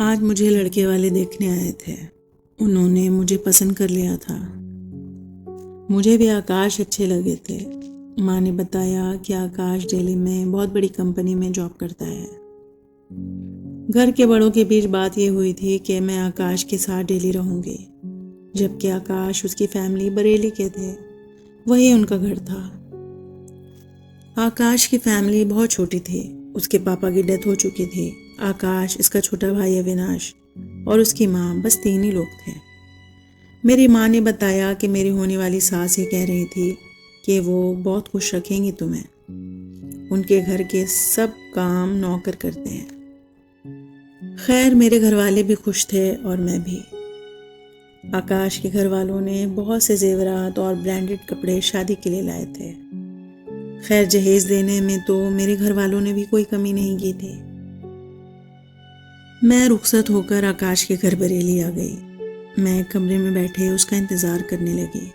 आज मुझे लड़के वाले देखने आए थे। उन्होंने मुझे पसंद कर लिया था। मुझे भी आकाश अच्छे लगे थे। माँ ने बताया कि आकाश दिल्ली में बहुत बड़ी कंपनी में जॉब करता है। घर के बड़ों के बीच बात ये हुई थी कि मैं आकाश के साथ दिल्ली रहूंगी, जबकि आकाश उसकी फैमिली बरेली के थे। वही उनका घर था। आकाश की फैमिली बहुत छोटी थी। उसके पापा की डेथ हो चुकी थी। आकाश, इसका छोटा भाई अविनाश और उसकी माँ, बस 3 ही लोग थे। मेरी माँ ने बताया कि मेरी होने वाली सास ये कह रही थी कि वो बहुत खुश रखेंगी तुम्हें। उनके घर के सब काम नौकर करते हैं। खैर, मेरे घर वाले भी खुश थे और मैं भी। आकाश के घर वालों ने बहुत से जेवरात और ब्रांडेड कपड़े शादी के लिए लाए थे। खैर, जहेज देने में तो मेरे घर वालों ने भी कोई कमी नहीं की थी। मैं रुखसत होकर आकाश के घर बरेली आ गई। मैं कमरे में बैठे उसका इंतज़ार करने लगी।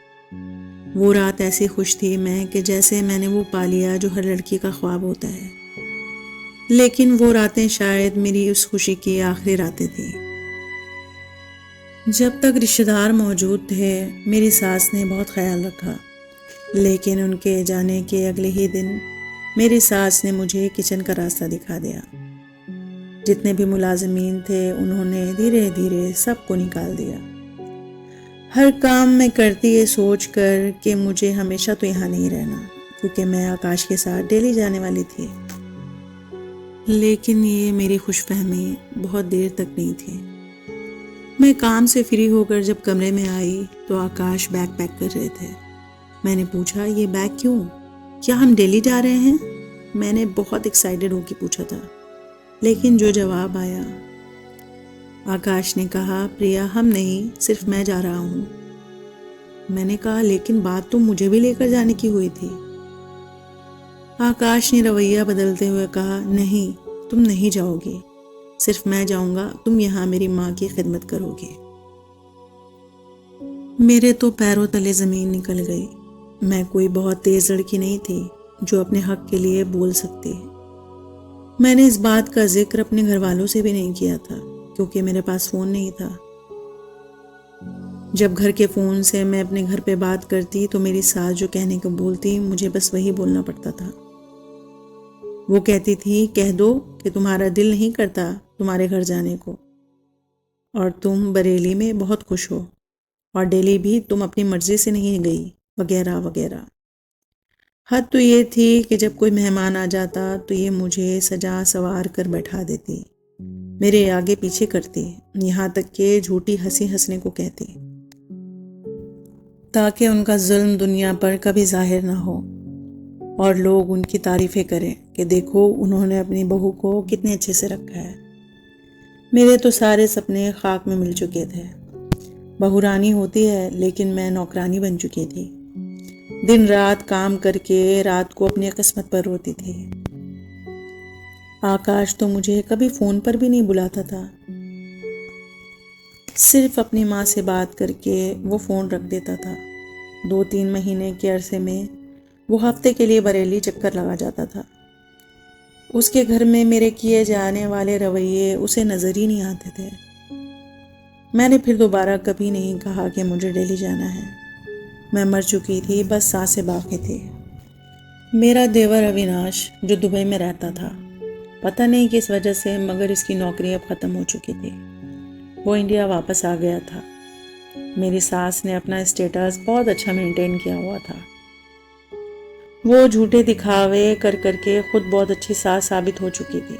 वो रात ऐसी खुश थी मैं कि जैसे मैंने वो पा लिया जो हर लड़की का ख्वाब होता है। लेकिन वो रातें शायद मेरी उस खुशी की आखिरी रातें थी। जब तक रिश्तेदार मौजूद थे, मेरी सास ने बहुत ख्याल रखा। लेकिन उनके जाने के अगले ही दिन मेरी सास ने मुझे किचन का रास्ता दिखा दिया। जितने भी मुलाजिमीन थे, उन्होंने धीरे धीरे सबको निकाल दिया। हर काम मैं करती ये सोच कर कि मुझे हमेशा तो यहाँ नहीं रहना, क्योंकि मैं आकाश के साथ दिल्ली जाने वाली थी। लेकिन ये मेरी खुशफहमी बहुत देर तक नहीं थी। मैं काम से फ्री होकर जब कमरे में आई तो आकाश बैग पैक कर रहे थे। मैंने पूछा, ये बैग क्यों? क्या हम दिल्ली जा रहे हैं? मैंने बहुत एक्साइटेड होकर पूछा था। लेकिन जो जवाब आया, आकाश ने कहा, प्रिया, हम नहीं, सिर्फ मैं जा रहा हूँ। मैंने कहा, लेकिन बात तो मुझे भी लेकर जाने की हुई थी। आकाश ने रवैया बदलते हुए कहा, नहीं, तुम नहीं जाओगी, सिर्फ मैं जाऊंगा। तुम यहाँ मेरी माँ की खिदमत करोगे। मेरे तो पैरों तले ज़मीन निकल गई। मैं कोई बहुत तेज लड़की नहीं थी जो अपने हक के लिए बोल सकती। मैंने इस बात का जिक्र अपने घर वालों से भी नहीं किया था, क्योंकि मेरे पास फ़ोन नहीं था। जब घर के फ़ोन से मैं अपने घर पे बात करती तो मेरी सास जो कहने को बोलती, मुझे बस वही बोलना पड़ता था। वो कहती थी, कह दो कि तुम्हारा दिल नहीं करता तुम्हारे घर जाने को, और तुम बरेली में बहुत खुश हो, और दिल्ली भी तुम अपनी मर्जी से नहीं गई, वगैरह वगैरह। हद तो ये थी कि जब कोई मेहमान आ जाता तो ये मुझे सजा सवार कर बैठा देती, मेरे आगे पीछे करती, यहाँ तक कि झूठी हंसी हंसने को कहती, ताकि उनका जुल्म दुनिया पर कभी जाहिर ना हो और लोग उनकी तारीफ़ें करें कि देखो उन्होंने अपनी बहू को कितने अच्छे से रखा है। मेरे तो सारे सपने खाक में मिल चुके थे। बहू रानी होती है, लेकिन मैं नौकरानी बन चुकी थी। दिन रात काम करके रात को अपनी किस्मत पर रोती थी। आकाश तो मुझे कभी फ़ोन पर भी नहीं बुलाता था। सिर्फ अपनी माँ से बात करके वो फ़ोन रख देता था। 2-3 महीने के अरसे में वो हफ्ते के लिए बरेली चक्कर लगा जाता था। उसके घर में मेरे किए जाने वाले रवैये उसे नज़र ही नहीं आते थे। मैंने फिर दोबारा कभी नहीं कहा कि मुझे दिल्ली जाना है। मैं मर चुकी थी, बस सांसें बाकी थी। मेरा देवर अविनाश जो दुबई में रहता था, पता नहीं किस वजह से, मगर इसकी नौकरी अब ख़त्म हो चुकी थी। वो इंडिया वापस आ गया था। मेरी सास ने अपना स्टेटस बहुत अच्छा मेंटेन किया हुआ था। वो झूठे दिखावे कर करके खुद बहुत अच्छी सास साबित हो चुकी थी।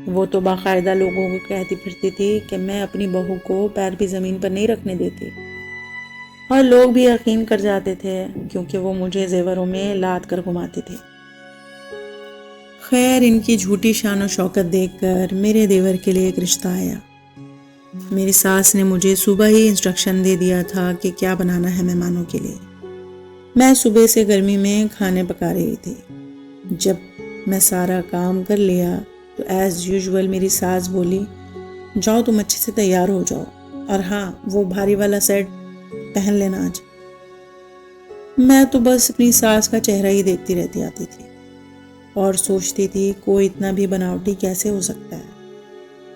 वो तो बाकायदा लोगों को कहती फिरती थी कि मैं अपनी बहू को पैर भी ज़मीन पर नहीं रखने देती, और लोग भी यकीन कर जाते थे क्योंकि वो मुझे जेवरों में लाद कर घुमाती थी। खैर, इनकी झूठी शान और शौकत देखकर मेरे देवर के लिए एक रिश्ता आया। मेरी सास ने मुझे सुबह ही इंस्ट्रक्शन दे दिया था कि क्या बनाना है मेहमानों के लिए। मैं सुबह से गर्मी में खाने पका रही थी। जब मैं सारा काम कर लिया तो एज़ यूजुअल मेरी सास बोली, जाओ तुम अच्छे से तैयार हो जाओ, और हाँ, वो भारी वाला सेट पहन लेना आज। मैं तो बस अपनी सास का चेहरा ही देखती रहती आती थी और सोचती थी कोई इतना भी बनावटी कैसे हो सकता है।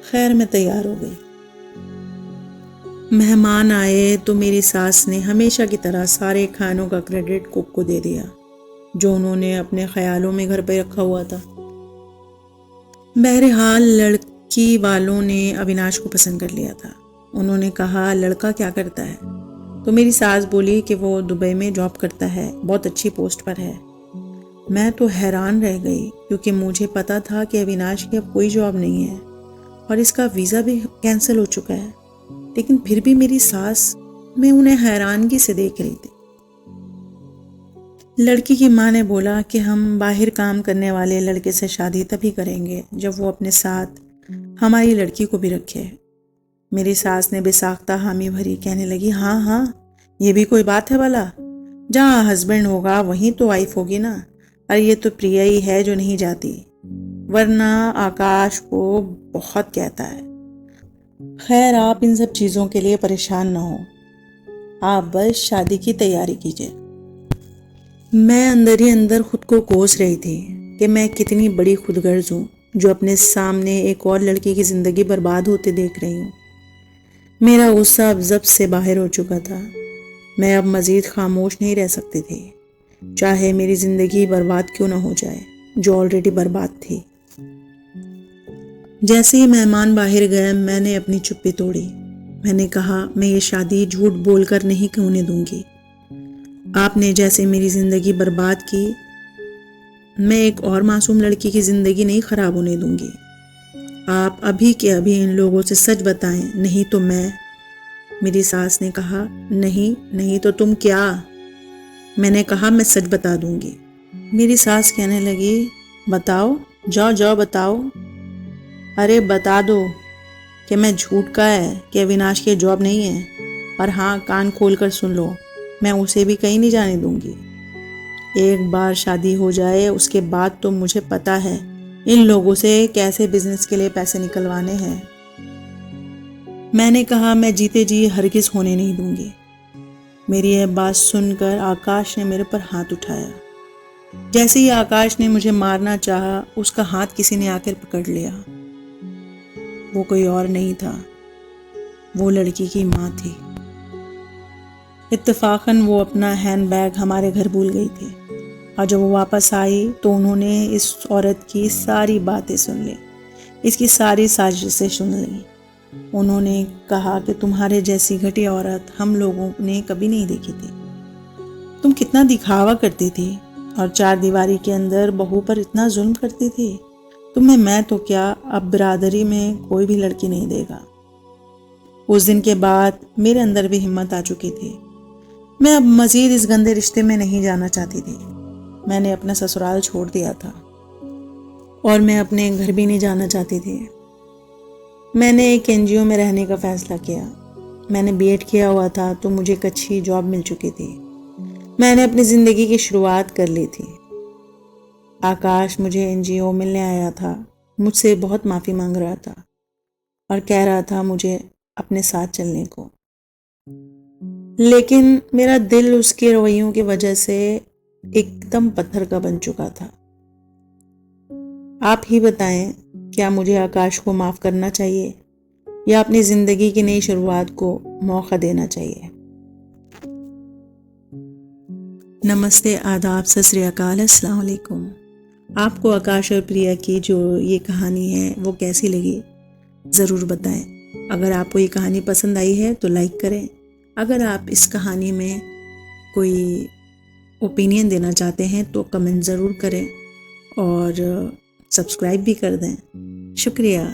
खैर मैं तैयार हो गई। मेहमान आए तो मेरी सास ने हमेशा की तरह सारे खानों का क्रेडिट कुक को दे दिया, जो उन्होंने अपने ख्यालों में घर पे रखा हुआ था। बहरहाल लड़की वालों ने अविनाश को पसंद कर लिया था। उन्होंने कहा लड़का क्या करता है, तो मेरी सास बोली कि वो दुबई में जॉब करता है, बहुत अच्छी पोस्ट पर है। मैं तो हैरान रह गई क्योंकि मुझे पता था कि अविनाश की अब कोई जॉब नहीं है और इसका वीज़ा भी कैंसिल हो चुका है, लेकिन फिर भी मेरी सास, मैं उन्हें हैरानगी से देख रही थी। लड़की की माँ ने बोला कि हम बाहर काम करने वाले लड़के से शादी तभी करेंगे जब वो अपने साथ हमारी लड़की को भी रखे। मेरी सास ने बेसाख्ता हामी भरी, कहने लगी हाँ हाँ, ये भी कोई बात है भला, जहाँ हस्बैंड होगा वहीं तो वाइफ होगी ना। और ये तो प्रिया ही है जो नहीं जाती, वरना आकाश को बहुत कहता है। खैर आप इन सब चीज़ों के लिए परेशान ना हो, आप बस शादी की तैयारी कीजिए। मैं अंदर ही अंदर खुद को कोस रही थी कि मैं कितनी बड़ी खुदगर्ज हूँ जो अपने सामने एक और लड़की की ज़िंदगी बर्बाद होते देख रही हूँ। मेरा गुस्सा अब ज़ब्त से बाहर हो चुका था। मैं अब मज़ीद खामोश नहीं रह सकती थी, चाहे मेरी ज़िंदगी बर्बाद क्यों ना हो जाए, जो ऑलरेडी बर्बाद थी। जैसे ही मेहमान बाहर गए मैंने अपनी चुप्पी तोड़ी। मैंने कहा मैं ये शादी झूठ बोलकर नहीं होने दूंगी। आपने जैसे मेरी ज़िंदगी बर्बाद की, मैं एक और मासूम लड़की की ज़िंदगी नहीं ख़राब होने दूंगी। आप अभी के अभी इन लोगों से सच बताएं, नहीं तो मैं। मेरी सास ने कहा नहीं नहीं तो तुम क्या। मैंने कहा मैं सच बता दूंगी। मेरी सास कहने लगी बताओ, जाओ जाओ बताओ। अरे बता दो कि मैं झूठ का है कि अविनाश की जॉब नहीं है, और हाँ कान खोल कर सुन लो, मैं उसे भी कहीं नहीं जाने दूंगी। एक बार शादी हो जाए उसके बाद तो मुझे पता है इन लोगों से कैसे बिजनेस के लिए पैसे निकलवाने हैं। मैंने कहा मैं जीते जी हरगिज़ होने नहीं दूंगी। मेरी यह बात सुनकर आकाश ने मेरे पर हाथ उठाया। जैसे ही आकाश ने मुझे मारना चाहा, उसका हाथ किसी ने आकर पकड़ लिया। वो कोई और नहीं था, वो लड़की की माँ थी। इत्तेफाकन वो अपना हैंडबैग हमारे घर भूल गई थी, और जब वो वापस आई तो उन्होंने इस औरत की सारी बातें सुन ली, इसकी सारी साजिशें सुन ली। उन्होंने कहा कि तुम्हारे जैसी घटिया औरत हम लोगों ने कभी नहीं देखी थी। तुम कितना दिखावा करती थी और चार दीवारी के अंदर बहू पर इतना जुल्म करती थी। तुम्हें मैं तो क्या, अब बिरादरी में कोई भी लड़की नहीं देगा। उस दिन के बाद मेरे अंदर भी हिम्मत आ चुकी थी। मैं अब मज़ीद इस गंदे रिश्ते में नहीं जाना चाहती थी। मैंने अपना ससुराल छोड़ दिया था और मैं अपने घर भी नहीं जाना चाहती थी। मैंने एक एनजीओ में रहने का फ़ैसला किया। मैंने बीएड किया हुआ था तो मुझे एक अच्छी जॉब मिल चुकी थी। मैंने अपनी ज़िंदगी की शुरुआत कर ली थी। आकाश मुझे एनजीओ मिलने आया था, मुझसे बहुत माफ़ी मांग रहा था और कह रहा था मुझे अपने साथ चलने को, लेकिन मेरा दिल उसके रवैयों की वजह से एकदम पत्थर का बन चुका था। आप ही बताएं, क्या मुझे आकाश को माफ़ करना चाहिए या अपनी ज़िंदगी की नई शुरुआत को मौका देना चाहिए? नमस्ते, आदाब, सत श्री अकाल, अस्सलाम वालेकुम। आपको आकाश और प्रिया की जो ये कहानी है वो कैसी लगी ज़रूर बताएं। अगर आपको ये कहानी पसंद आई है तो लाइक करें। अगर आप इस कहानी में कोई ओपिनियन देना चाहते हैं तो कमेंट ज़रूर करें और सब्सक्राइब भी कर दें। शुक्रिया।